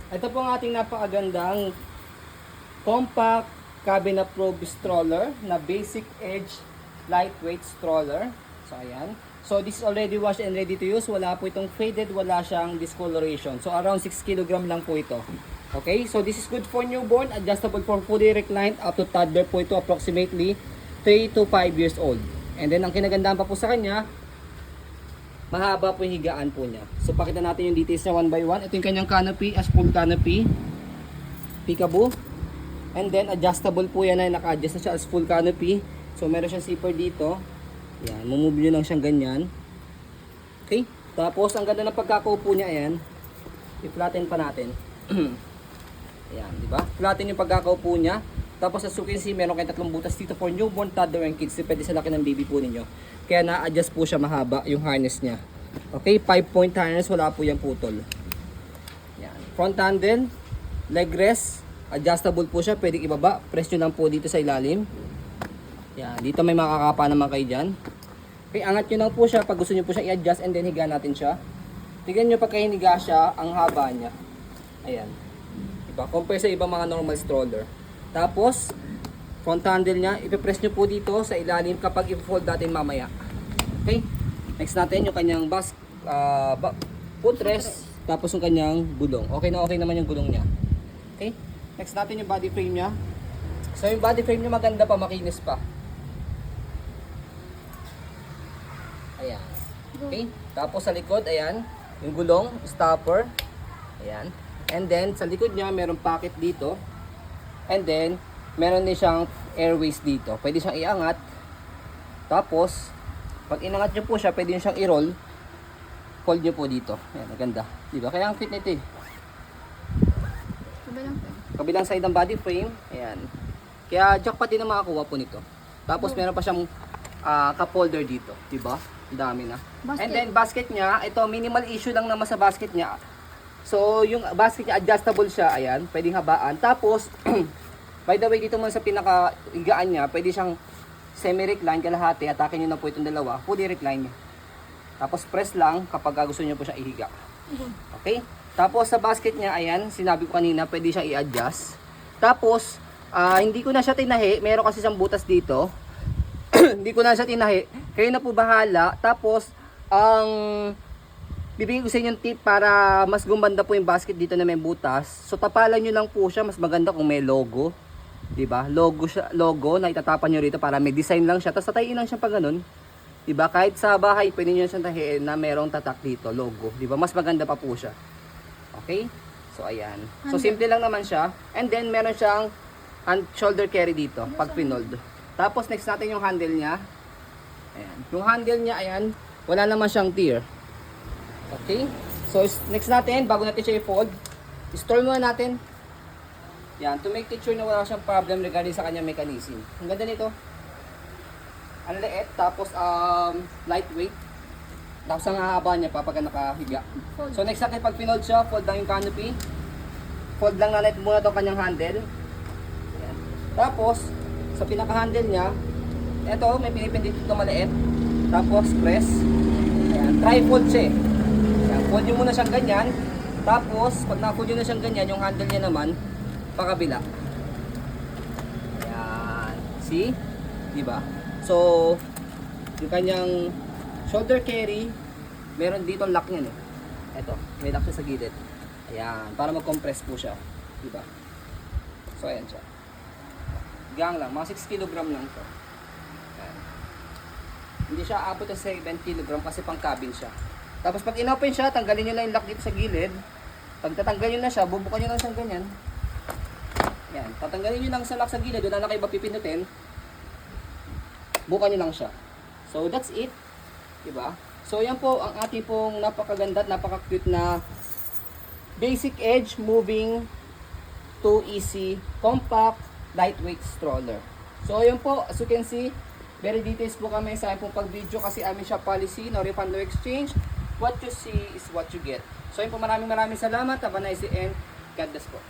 Ito po ang ating napakagandang compact cabinet probe stroller na basic edge lightweight stroller. So ayan. So this is already washed and ready to use. Wala po itong faded, wala siyang discoloration. So around 6 kg lang po ito. Okay, so this is good for newborn, adjustable for fully reclined up to toddler po ito, approximately 3 to 5 years old. And then ang kinagandaan pa po sa kanya, mahaba po yung higaan po niya. So pakita natin yung details niya one by one. Ito yung kanyang canopy as full canopy. Peekaboo. And then adjustable po yan, na naka-adjust na siya as full canopy. So meron siyang zipper dito. Yan, mumove nyo lang siyang ganyan. Okay? Tapos ang ganda ng pagkakaupo niya, ayan. I-flatten pa natin. Ayan, di ba? Flatten yung pagkakaupo niya. Tapos as you can see, meron kayong 3 butas dito for newborn, toddler, and kids. Depende sa laki ng baby po ninyo. Kaya na-adjust po siya mahaba yung harness niya. Okay, 5-point harness, wala po yung putol. Yan. Front handle, leg rest, adjustable po siya, pwedeng ibaba. Press nyo lang po dito sa ilalim. Yan, dito may makakapa naman kayo dyan. Okay, angat nyo lang po siya pag gusto nyo po siya i-adjust, and then higa natin siya. Tignan nyo pagka hiniga siya, ang haba niya. Ayan. Diba? Compare sa ibang mga normal stroller. Tapos, front handle niya, ipipress nyo po dito sa ilalim kapag i-fold natin mamaya. Okay? Next natin yung kanyang footrest, tapos yung kanyang gulong. Okay na okay naman yung gulong niya. Okay? Next natin yung body frame niya. So yung body frame niya maganda pa, makinis pa. Ayan. Okay? Tapos sa likod, ayan, yung gulong, stopper. Ayan. And then, sa likod niya, merong pocket dito. And then, meron din siyang airways dito. Pwede siyang iangat. Tapos, pag inangat nyo po siya, pwede nyo siyang i-roll. Fold nyo po dito. Ayan, maganda. Diba? Kaya ang fit nito eh. Kabilang side ng body frame. Ayan. Kaya jackpot din ang makakuha po nito. Tapos, meron pa siyang cup holder dito. Diba? Ang dami na. Basket. And then, basket niya, ito, minimal issue lang naman sa basket niya. So, yung basket niya, adjustable siya. Ayan, pwedeng habaan. Tapos, by the way, dito muna sa pinaka-higaan niya, pwede siyang semi-recline, kalahati. Atakin nyo na po itong dalawa. Fully recline niya. Tapos, press lang kapag gusto nyo po siya ihiga. Okay? Tapos, sa basket niya, ayan, sinabi ko kanina, pwede siya i-adjust. Tapos, hindi ko na siya tinahi. Meron kasi siyang butas dito. Hindi ko na siya tinahi. Kayo na po bahala. Tapos, bibigyan ko sa inyo yung tip para mas gumanda po yung basket dito na may butas. So tapalan nyo lang po siya, mas maganda kung may logo. 'Di ba? Logo na itatapan nyo rito para may design lang siya. Tapos tatayin lang siya pag ganun. 'Di ba? Kahit sa bahay, pwede niyo siyang tahiin na merong tatak dito, logo. 'Di ba? Mas maganda pa po siya. Okay? So ayan. So simple lang naman siya. And then meron siyang shoulder carry dito pag pinold. Tapos next natin yung handle niya. Ayan. Yung handle niya, ayan, wala naman siyang tear. Okay? So, next natin, bago natin siya i-fold, install muna natin. Yan, to make sure na wala siyang problem regarding sa kanyang mechanism. Ang ganda nito. Ang liit, tapos lightweight. Tapos ang haba niya pa pagka nakahiga. So, next natin, pag pinold siya, fold lang yung canopy. Fold lang na muna itong kanyang handle. Yan. Tapos, sa pinaka-handle niya, ito, may pinipindit dito maliit. Tapos, press. Ayan, tri-fold siya eh. Fold nyo muna siyang ganyan. Tapos, pag na-fold nyo na siyang ganyan, yung handle niya naman, pakabila. Ayan. See? Diba? So, yung kanyang shoulder carry, meron dito lock niyan eh. Ito, may lock siya sa gilid. Ayan. Para mag-compress po siya. Diba? So, ayan siya. Gang lang. Mga 6 kg lang ito. Ayan. Hindi siya abot sa 7 kg kasi pang cabin siya. Tapos pag inopen siya, tanggalin nyo lang yung lock dito sa gilid. Pag tatanggal nyo na siya, bubukan nyo lang siyang ganyan. Yan. Tatanggalin nyo lang sa lock sa gilid, wala na kayo ba pipinutin. Bukan nyo lang siya. So that's it. Diba? So yan po ang ating pong napakaganda at napaka-cute na basic edge moving to easy compact lightweight stroller. So yan po, as you can see, very details po kami sa aking pong pag-video kasi amin siya policy, no refund, no exchange. What you see is what you get. So yun po, maraming salamat. Have a nice day and God bless po.